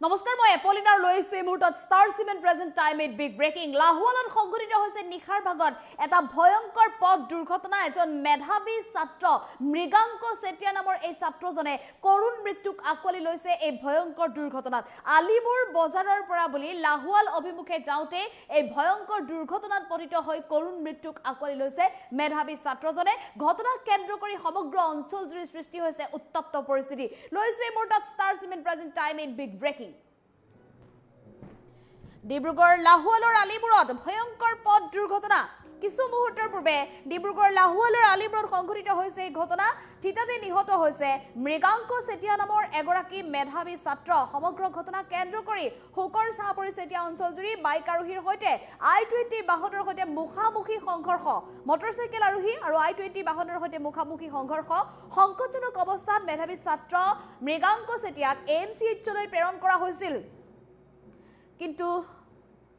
নমস্কাৰ মই এপলিনাৰ লৈছো এই মুহূৰ্তত Star Cement present time eight big breaking লাহোৱালত সংঘটিত হৈছে নিখাৰ ভাগত এটা ভয়ংকৰ পথ দুৰ্ঘটনা এজন মেধাবী ছাত্ৰ মৃগাংক চেতিয়া নামৰ এই ছাত্ৰজনে কৰুণ মৃত্যুক আকোৱালি লৈছে এই ভয়ংকৰ দুৰ্ঘটনাত আলিপুৰ বজাৰৰ পৰা বুলি লাহোৱাল অভিমুখে যাওঁতে এই ভয়ংকৰ দুৰ্ঘটনাত পতিত হৈ কৰুণ মৃত্যুক আকোৱালি লৈছে মেধাবী ছাত্ৰজনে ঘটনাক কেন্দ্ৰ কৰি সমগ্ৰ অঞ্চল জুৰি সৃষ্টি হৈছে উত্তপ্ত পৰিস্থিতি লৈছো এই মুহূৰ্তত Star Cement present time eight big breaking Dibrugarh লাহোৱালৰ আলিপুৰত ভয়ংকৰ পথ দুৰ্ঘটনা কিছু মুহূৰ্তৰ পূৰ্বে ডিব্ৰুগড় লাহোৱালৰ আলিপুৰত সংঘটিত হৈছে এই ঘটনা ঠিতাতে নিহত হৈছে মৃগাংক চেতিয়া নামৰ এগৰাকী মেধাবী ছাত্ৰ সমগ্ৰ ঘটনা কেন্দ্ৰ কৰি হুকৰ চাহ পৰিছে এতিয়া অঞ্চলজুৰি বাইক আৰোহীৰ সৈতে i20 বাহনৰ সৈতে মুখামুখি সংঘৰ্ষ মটৰচাইকেল আৰোহী আৰু i20 বাহনৰ সৈতে মুখামুখি সংঘৰ্ষ সংকটজনক অৱস্থাত মেধাবী ছাত্ৰ মৃগাংক চেতিয়াক এমচিএইচলৈ প্ৰেৰণ কৰা হৈছিল কিন্তু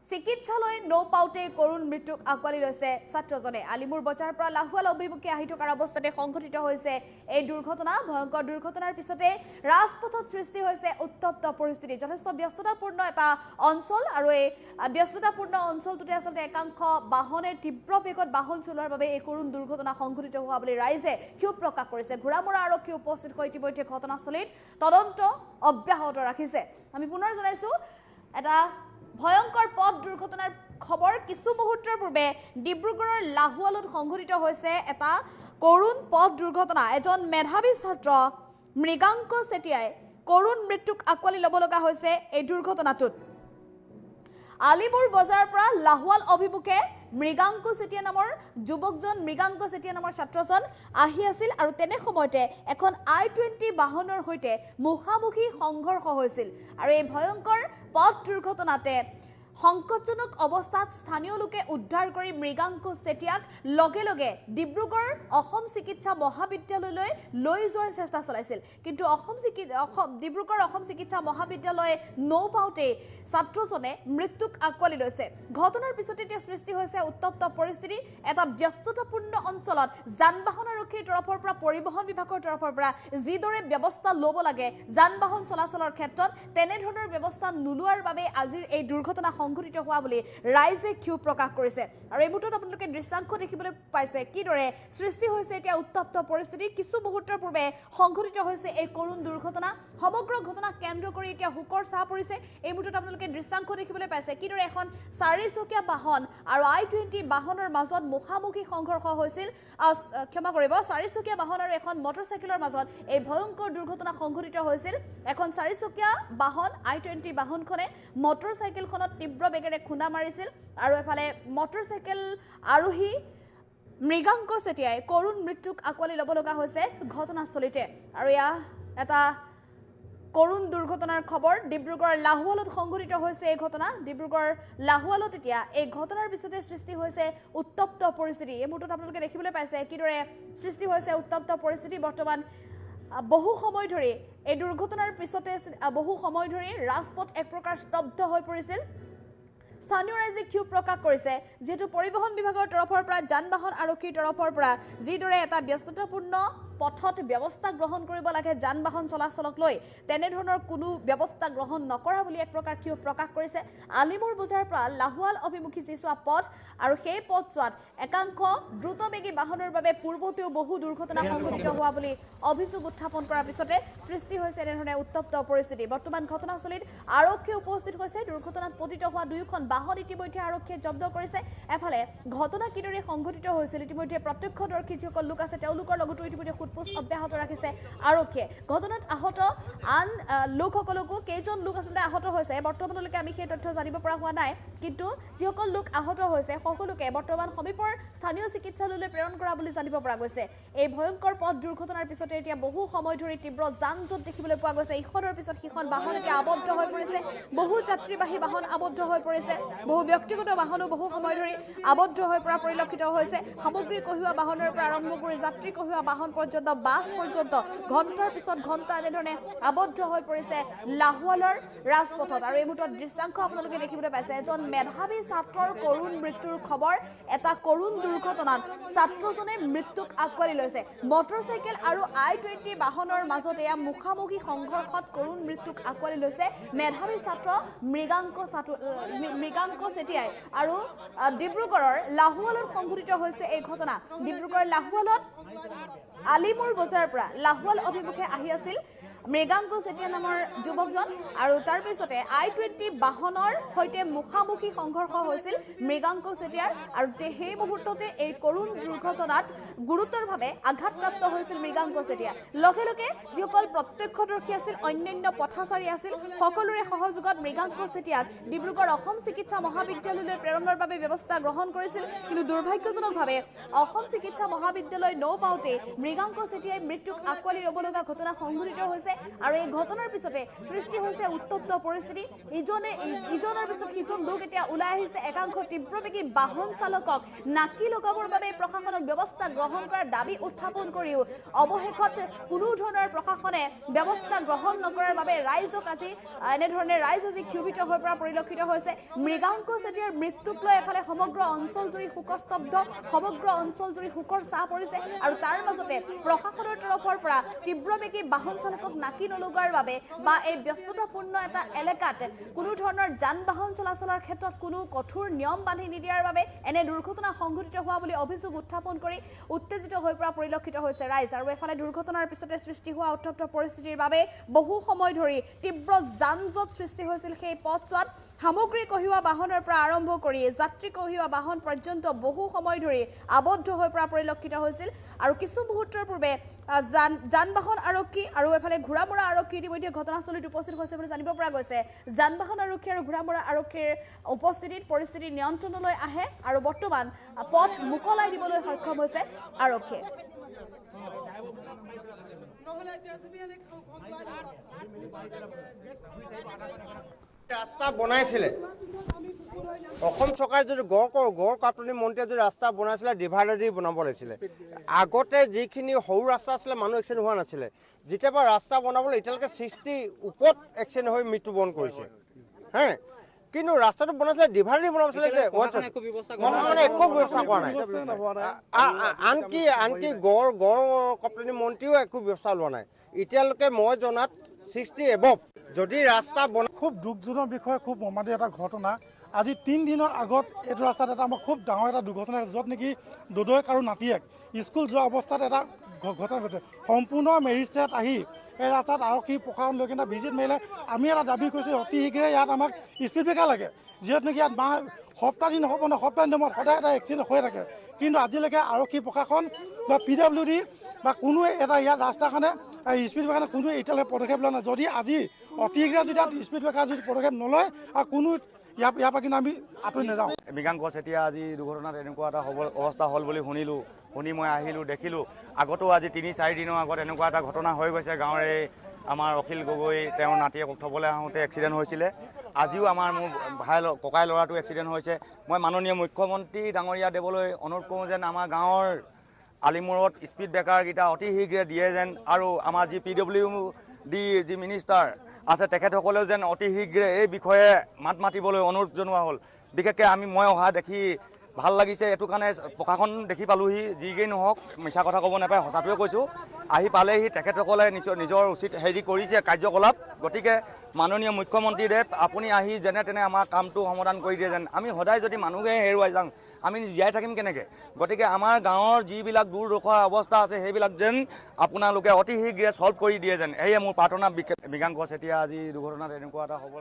চিকিৎসালয় নপাওতে কৰুণ মৃত্যুক আকোৱালি লৈছে ছাত্ৰজনে আলিমুৰ বজাৰৰ পৰা লাহোৱাল অভিমুখে আহি থকাৰ অৱস্থাতে সংঘটিত হৈছে এই দুৰ্ঘটনা ভয়ংকৰ দুৰ্ঘটনাৰ পিছতে ৰাজপথত সৃষ্টি হৈছে উত্তপ্ত পৰিস্থিতি যথেষ্ট ব্যস্ততাপূৰ্ণ এটা অঞ্চল আৰু এই ব্যস্ততাপূৰ্ণ অঞ্চলটোতে আচলতে একাংশ বাহনে তীব্ৰ বেগত বাহন চলোৱাৰ বাবে এই কৰুণ দুৰ্ঘটনা সংঘটিত হোৱা বুলি ৰাইজে ক্ষোভ প্ৰকাশ কৰিছে ঘোঁৰামৰা আৰক্ষী উপস্থিত হৈ ইতিমধ্যে ঘটনাস্থলীত তদন্ত অব্যাহত ৰাখিছে আমি পুনৰ জনাইছো এটা ভয়ংকৰ পথ দুৰ্ঘটনাৰ খবৰ কিছু মুহূৰ্তৰ পূৰ্বে ডিব্ৰুগড়ৰ লাহোৱালত সংঘটিত হৈছে এটা কৰুণ পথ দুৰ্ঘটনা এজন মেধাবী ছাত্ৰ মৃগাংক চেতিয়াই কৰুণ মৃত্যুক আকোৱালি ল'ব লগা হৈছে এই দুৰ্ঘটনাটোত আলিপুৰ বজাৰৰ পৰা লাহোৱাল অভিমুখে মৃগাংক চেতিয়া নামৰ যুৱকজন মৃগাংক চেতিয়া নামৰ ছাত্ৰজন আহি আছিল আৰু তেনে সময়তে এখন i20 বাহনৰ সৈতে মুখামুখি সংঘৰ্ষ হৈছিল আৰু এই ভয়ংকৰ পথ দুৰ্ঘটনাতে সংকটজনক অৱস্থাত স্থানীয় লোকে উদ্ধাৰ কৰি মৃগাংক চেতিয়াক লগে লগে ডিব্ৰুগড় অসম চিকিৎসা মহাবিদ্যালয়লৈ লৈ যোৱাৰ চেষ্টা চলাইছিল কিন্তু ডিব্ৰুগড় অসম চিকিৎসা মহাবিদ্যালয় নপাওতে ছাত্ৰজনে মৃত্যুক আকোৱালি লৈছে ঘটনাৰ পিছতে এতিয়া সৃষ্টি হৈছে উত্তপ্ত পৰিস্থিতি এটা ব্যস্ততাপূৰ্ণ অঞ্চলত যান বাহন আৰক্ষীৰ তৰফৰ পৰা পৰিবহণ বিভাগৰ তৰফৰ পৰা যিদৰে ব্যৱস্থা ল'ব লাগে যান বাহন চলাচলৰ ক্ষেত্ৰত তেনেধৰণৰ ব্যৱস্থা নোলোৱাৰ বাবে আজিৰ এই দুৰ্ঘটনা সংঘটিত হোৱা বুলি ৰাইজে ক্ষোভ প্ৰকাশ কৰিছে আৰু এই মুহূৰ্তত আপোনালোকে দৃশ্যাংশ দেখিবলৈ পাইছে কিদৰে সৃষ্টি হৈছে এতিয়া উত্তপ্ত পৰিস্থিতি কিছু মুহূৰ্তৰ পূৰ্বে সংঘটিত হৈছে এই কৰুণ দুৰ্ঘটনা সমগ্ৰ ঘটনা কেন্দ্ৰ কৰি এতিয়া হুকৰ চাহ পৰিছে এই মুহূৰ্তত আপোনালোকে দৃশ্যাংশ দেখিবলৈ পাইছে কিদৰে এখন 4চকীয়া বাহন আৰু i20 বাহনৰ মাজত মুখামুখি সংঘৰ্ষ হৈছিল ক্ষমা কৰিব 4চকীয়া বাহন আৰু এখন মটৰচাইকেলৰ মাজত এই ভয়ংকৰ দুৰ্ঘটনা সংঘটিত হৈছিল এখন 4চকীয়া বাহন i20 বাহনখনে মটৰচাইকেলখনত তীব্ৰ বেগেৰে খুন্দা মাৰিছিল আৰু এফালে মটৰচাইকেল আৰোহী মৃগাংক চেতিয়াই কৰুণ মৃত্যুক আকোৱালি ল'ব লগা হৈছে ঘটনাস্থলীতে আৰু এয়া এটা কৰুণ দুৰ্ঘটনাৰ খবৰ ডিব্ৰুগড় লাহোৱালত সংঘটিত হৈছে এই ঘটনা ডিব্ৰুগড় লাহোৱালত এতিয়া এই ঘটনাৰ পিছতে সৃষ্টি হৈছে উত্তপ্ত পৰিস্থিতি এই মুহূৰ্তত আপোনালোকে দেখিবলৈ পাইছে কিদৰে সৃষ্টি হৈছে উত্তপ্ত পৰিস্থিতি বৰ্তমান বহু সময় ধৰি এই দুৰ্ঘটনাৰ পিছতে বহু সময় ধৰি ৰাজপথ এক প্ৰকাৰ স্তব্ধ হৈ পৰিছিল স্থানীয় ৰাইজে ক্ষোভ প্ৰকাশ কৰিছে যেহেতু পৰিবহণ বিভাগৰ তৰফৰ পৰা যান বাহন আৰক্ষীৰ তৰফৰ পৰা যিদৰে এটা ব্যস্ততাপূৰ্ণ পথত ব্যৱস্থা গ্ৰহণ কৰিব লাগে যান বাহন চলাচলক লৈ তেনেধৰণৰ কোনো ব্যৱস্থা গ্ৰহণ নকৰা বুলি এক প্ৰকাৰ ক্ষোভ প্ৰকাশ কৰিছে আলিমুৰ বজাৰৰ পৰা লাহোৱাল অভিমুখী যোৱা পথ আৰু সেই পথছোৱাত একাংশ দ্ৰুতবেগী বাহনৰ বাবে পূৰ্বতেও বহু দুৰ্ঘটনা সংঘটিত হোৱা বুলি অভিযোগ উত্থাপন কৰাৰ পিছতে সৃষ্টি হৈছে এনেধৰণে উত্তপ্ত পৰিস্থিতি বৰ্তমান ঘটনাস্থলীত আৰক্ষী উপস্থিত হৈছে দুৰ্ঘটনাত পতিত হোৱা দুয়োখন বাহন ইতিমধ্যে আৰক্ষীয়ে জব্দ কৰিছে এফালে ঘটনা কিদৰে সংঘটিত হৈছিল ইতিমধ্যে প্ৰত্যক্ষদৰ্শী যিসকল লোক আছে তেওঁলোকৰ লগতো ইতিমধ্যে সোধপোছ অব্যাহত ৰাখিছে আৰক্ষীয়ে ঘটনাত আহত আন লোকসকলকো কেইজন লোক আচলতে আহত হৈছে বৰ্তমানলৈকে আমি সেই তথ্য জানিব পৰা হোৱা নাই কিন্তু যিসকল লোক আহত হৈছে সকলোকে বৰ্তমান সমীপৰ স্থানীয় চিকিৎসালয়লৈ প্ৰেৰণ কৰা বুলি জানিব পৰা গৈছে এই ভয়ংকৰ পথ দুৰ্ঘটনাৰ পিছতে এতিয়া বহু সময় ধৰি তীব্ৰ যান জঁট দেখিবলৈ পোৱা গৈছে ইখনৰ পিছত সিখন বাহন এতিয়া আবদ্ধ হৈ পৰিছে বহু যাত্ৰীবাহী বাহন আবদ্ধ হৈ পৰিছে বহু ব্যক্তিগত বাহনো বহু সময় ধৰি আবদ্ধ হৈ পৰা পৰিলক্ষিত হৈছে সামগ্ৰী কঢ়িওৱা বাহনৰ পৰা আৰম্ভ কৰি যাত্ৰী কঢ়িওৱা বাহন পৰ্যন্ত পৰ্যন্ত বাছ পৰ্যন্ত ঘণ্টাৰ পিছত ঘণ্টা এনেধৰণে আবদ্ধ হৈ পৰিছে লাহোৱালৰ ৰাজপথত। আৰু এই মুহূৰ্তত দৃশ্যাংশ আপোনালোকে দেখিবলৈ পাইছে, এজন মেধাৱী ছাত্ৰৰ কৰুণ মৃত্যুৰ খবৰ। এটা কৰুণ দুৰ্ঘটনাত ছাত্ৰজনে মৃত্যুক আঁকোৱালি লৈছে। মটৰচাইকেল আৰু I-20 বাহনৰ মাজত এয়া মুখামুখি সংঘৰ্ষত কৰুণ মৃত্যুক আঁকোৱালি লৈছে মেধাৱী ছাত্ৰ মৃগাংক চেতিয়াই। আৰু ডিব্ৰুগড়ৰ লাহোৱালত সংঘটিত হৈছে এই ঘটনা। ডিব্ৰুগড়ৰ লাহোৱালত আলিমুৰ বজাৰৰ পৰা লাহোৱাল অভিমুখে আহি আছিল মৃগাংক চেতিয়া নামৰ যুৱকজন, আৰু তাৰ পিছতে I-20 বাহনৰ সৈতে মুখামুখি সংঘৰ্ষ হৈছিল মৃগাংক চেতিয়াৰ। আৰু সেই মুহূৰ্ততে এই কৰুণ দুৰ্ঘটনাত গুৰুতৰভাৱে আঘাতপ্ৰাপ্ত হৈছিল মৃগাংক চেতিয়া। লগে লগে যিসকল প্ৰত্যক্ষদৰ্শী আছিল, অন্যান্য পথাচাৰী আছিল, সকলোৰে সহযোগত মৃগাংক চেতিয়াক ডিব্ৰুগড় অসম চিকিৎসা মহাবিদ্যালয়লৈ প্ৰেৰণৰ বাবে ব্যৱস্থা গ্ৰহণ কৰিছিল। কিন্তু দুৰ্ভাগ্যজনকভাৱে অসম চিকিৎসা মহাবিদ্যালয় নপাওঁতে মৃগাংক চেতিয়াই মৃত্যুক আঁকোৱালি ল'ব লগা ঘটনা সংঘটিত হৈছে। আৰু এই ঘটনাৰ পিছতে সৃষ্টি হৈছে উত্তপ্ত পৰিস্থিতি। ইজনৰ পিছত সিজন লোক এতিয়া ওলাই আহিছে। একাংশ তীব্ৰবেগী বাহন চালকক নাকি লগাবৰ বাবে প্ৰশাসনক ব্যৱস্থা গ্ৰহণ কৰাৰ দাবী উত্থাপন কৰিও অৱশেষত কোনো ধৰণৰ প্ৰশাসনে ব্যৱস্থা গ্ৰহণ নকৰাৰ বাবে ৰাইজ আজি ক্ষোভিত হৈ পৰা পৰিলক্ষিত হৈছে। মৃগাংক চেতিয়াৰ মৃত্যুক লৈ এফালে সমগ্ৰ অঞ্চলজুৰি শোকস্তব্ধ, সমগ্ৰ অঞ্চলজুৰি শোকৰ ছাঁ পৰিছে। আৰু তাৰ মাজতে প্ৰশাসনৰ তৰফৰ পৰা তীব্ৰবেগী বাহন চালকক নাকি নলগোৱাৰ বাবে বা এই ব্যস্ততাপূৰ্ণ এটা এলেকাত কোনো ধৰণৰ যান বাহন চলাচলৰ ক্ষেত্ৰত কোনো কঠোৰ নিয়ম বান্ধি নিদিয়াৰ বাবে এনে দুৰ্ঘটনা সংঘটিত হোৱা বুলি অভিযোগ উত্থাপন কৰি উত্তেজিত হৈ পৰা পৰিলক্ষিত হৈছে ৰাইজ। আৰু এফালে দুৰ্ঘটনাৰ পিছতে সৃষ্টি হোৱা উত্তপ্ত পৰিস্থিতিৰ বাবে বহু সময় ধৰি তীব্ৰ যান-জঁট সৃষ্টি হৈছিল সেই পথছোৱাত। সামগ্ৰী কঢ়িওৱা বাহনৰ পৰা আৰম্ভ কৰি যাত্ৰী কঢ়িওৱা বাহন পৰ্যন্ত বহু সময় ধৰি আবদ্ধ হৈ পৰা পৰিলক্ষিত হৈছিল। আৰু কিছু মুহূৰ্তৰ পূৰ্বে যান বাহন আৰক্ষী আৰু এফালে ঘোঁৰামৰা আৰক্ষী ইতিমধ্যে ঘটনাস্থলীত উপস্থিত হৈছে বুলি জানিব পৰা গৈছে। যান বাহন আৰক্ষী আৰু ঘোঁৰামৰা আৰক্ষীৰ উপস্থিতিত পৰিস্থিতি নিয়ন্ত্ৰণলৈ আহে আৰু বৰ্তমান পথ মোকলাই দিবলৈ সক্ষম হৈছে আৰক্ষীয়ে। ৰাস্তা বনাইছিলে অসম চৰকাৰে যদি গড় কাটনি মন্ত্ৰীয়ে যদি ৰাস্তা বনাইছিলে ডিভাইডাৰ দি বনাব লাগিছিলে। আগতে যিখিনি সৰু ৰাস্তা আছিলে মানুহ এক্সিডেণ্ট হোৱা নাছিলে। যেতিয়াৰ পৰা ৰাস্তা বনাবলৈ এতিয়ালৈকে 60 ওপৰত এক্সিডেণ্ট হৈ মৃত্যুবৰণ কৰিছে। হে, কিন্তু ৰাস্তাটো বনাইছিলে ডিভাইডাৰ দি বনাইছিলে যে মানে একো ব্যৱস্থা কৰা নাই। আনকি গড় কাটনি মন্ত্ৰীও একো ব্যৱস্থা লোৱা নাই এতিয়ালৈকে মই জনাত 60 এবভ। যদি ৰাস্তা খুব দুখজনক বিষয়, খুব মৰ্মান্তিক এটা ঘটনা। আজি 3 দিনৰ আগত এইটো ৰাস্তাত এটা আমাৰ খুব ডাঙৰ এটা দুৰ্ঘটনা, য'ত নেকি দদৈক আৰু নাতিয়েক স্কুল যোৱা অৱস্থাত এটা ঘটনা ঘটিছে। সম্পূৰ্ণ মেৰিষ্টেট আহি এই ৰাস্তাত আৰক্ষী প্ৰশাসন লৈ কিনে ভিজিট মাৰিলে। আমি এটা দাবী কৰিছোঁ অতি শীঘ্ৰে ইয়াত আমাক স্পীড ব্ৰেকাৰ লাগে, যিহেতু নেকি ইয়াত সপ্তাহ দিন হ'ব নহয়, সপ্তাহ দিনৰ মূৰত সদায় এটা এক্সিডেণ্ট হৈ থাকে। কিন্তু আজিলৈকে আৰক্ষী প্ৰশাসন বা PWD বা কোনোৱে এটা ইয়াত ৰাস্তাখনে স্পীড ব্ৰেকাৰ কোনো এতিয়ালৈকে পদক্ষেপ লোৱা নাই। যদি আজি অতি শীঘ্ৰে যদি ইয়াত স্পীড ব্ৰেকাৰ যদি পদক্ষেপ নলয় আৰু কোনো ইয়াৰ পৰা কিন্তু আমি আঁতৰি নাযাওঁ। মৃগাংক চেতিয়া আজি দুৰ্ঘটনাত এনেকুৱা এটা অৱস্থা হ'ল বুলি শুনি মই আহিলোঁ, দেখিলোঁ। আগতো আজি 3-4 দিনৰ আগত এনেকুৱা এটা ঘটনা হৈ গৈছে। গাঁৱৰে আমাৰ অখিল গগৈ তেওঁৰ নাতিয়েক থ'বলৈ আহোঁতে এক্সিডেণ্ট হৈছিলে। আজিও মোৰ ককাই ল'ৰাটো এক্সিডেণ্ট হৈছে। মই মাননীয় মুখ্যমন্ত্ৰী ডাঙৰীয়া দেৱলৈ অনুৰোধ কৰোঁ যেন আমাৰ গাঁৱৰ আলিমূৰত স্পীড ব্ৰেকাৰকেইটা অতি শীঘ্ৰে দিয়ে যেন, আৰু আমাৰ যি PWD যি মিনিষ্টাৰ আছে তেখেতসকলেও যেন অতি শীঘ্ৰে এই বিষয়ে মাত মাতিবলৈ অনুৰোধ জনোৱা হ'ল। বিশেষকৈ মই অহা দেখি ভাল লাগিছে, এইটো কাৰণে প্ৰশাসন দেখি পালোহি। যিকেই নহওক, মিছা কথা ক'ব নাপায়, সঁচাটোৱে কৈছোঁ। আহি পালেহি, তেখেতসকলে নিজৰ উচিত কৰিছে কাৰ্যকলাপ। গতিকে মাননীয় মুখ্যমন্ত্ৰীদেৱ, আপুনি আহি যেনে তেনে আমাৰ কামটো সমাধান কৰি দিয়ে যেন। আমি সদায় যদি মানুহে হেৰুৱাই যাওঁ আমি জীয়াই থাকিম কেনেকৈ? গতিকে আমাৰ গাঁৱৰ যিবিলাক দুৰ্দশা অৱস্থা আছে সেইবিলাক যেন আপোনালোকে অতি শীঘ্ৰে ছল্ভ কৰি দিয়ে যেন, এয়ে মোৰ প্ৰাৰ্থনা। মৃগাংক চেতিয়া আজি দুৰ্ঘটনাত এনেকুৱা এটা হ'ব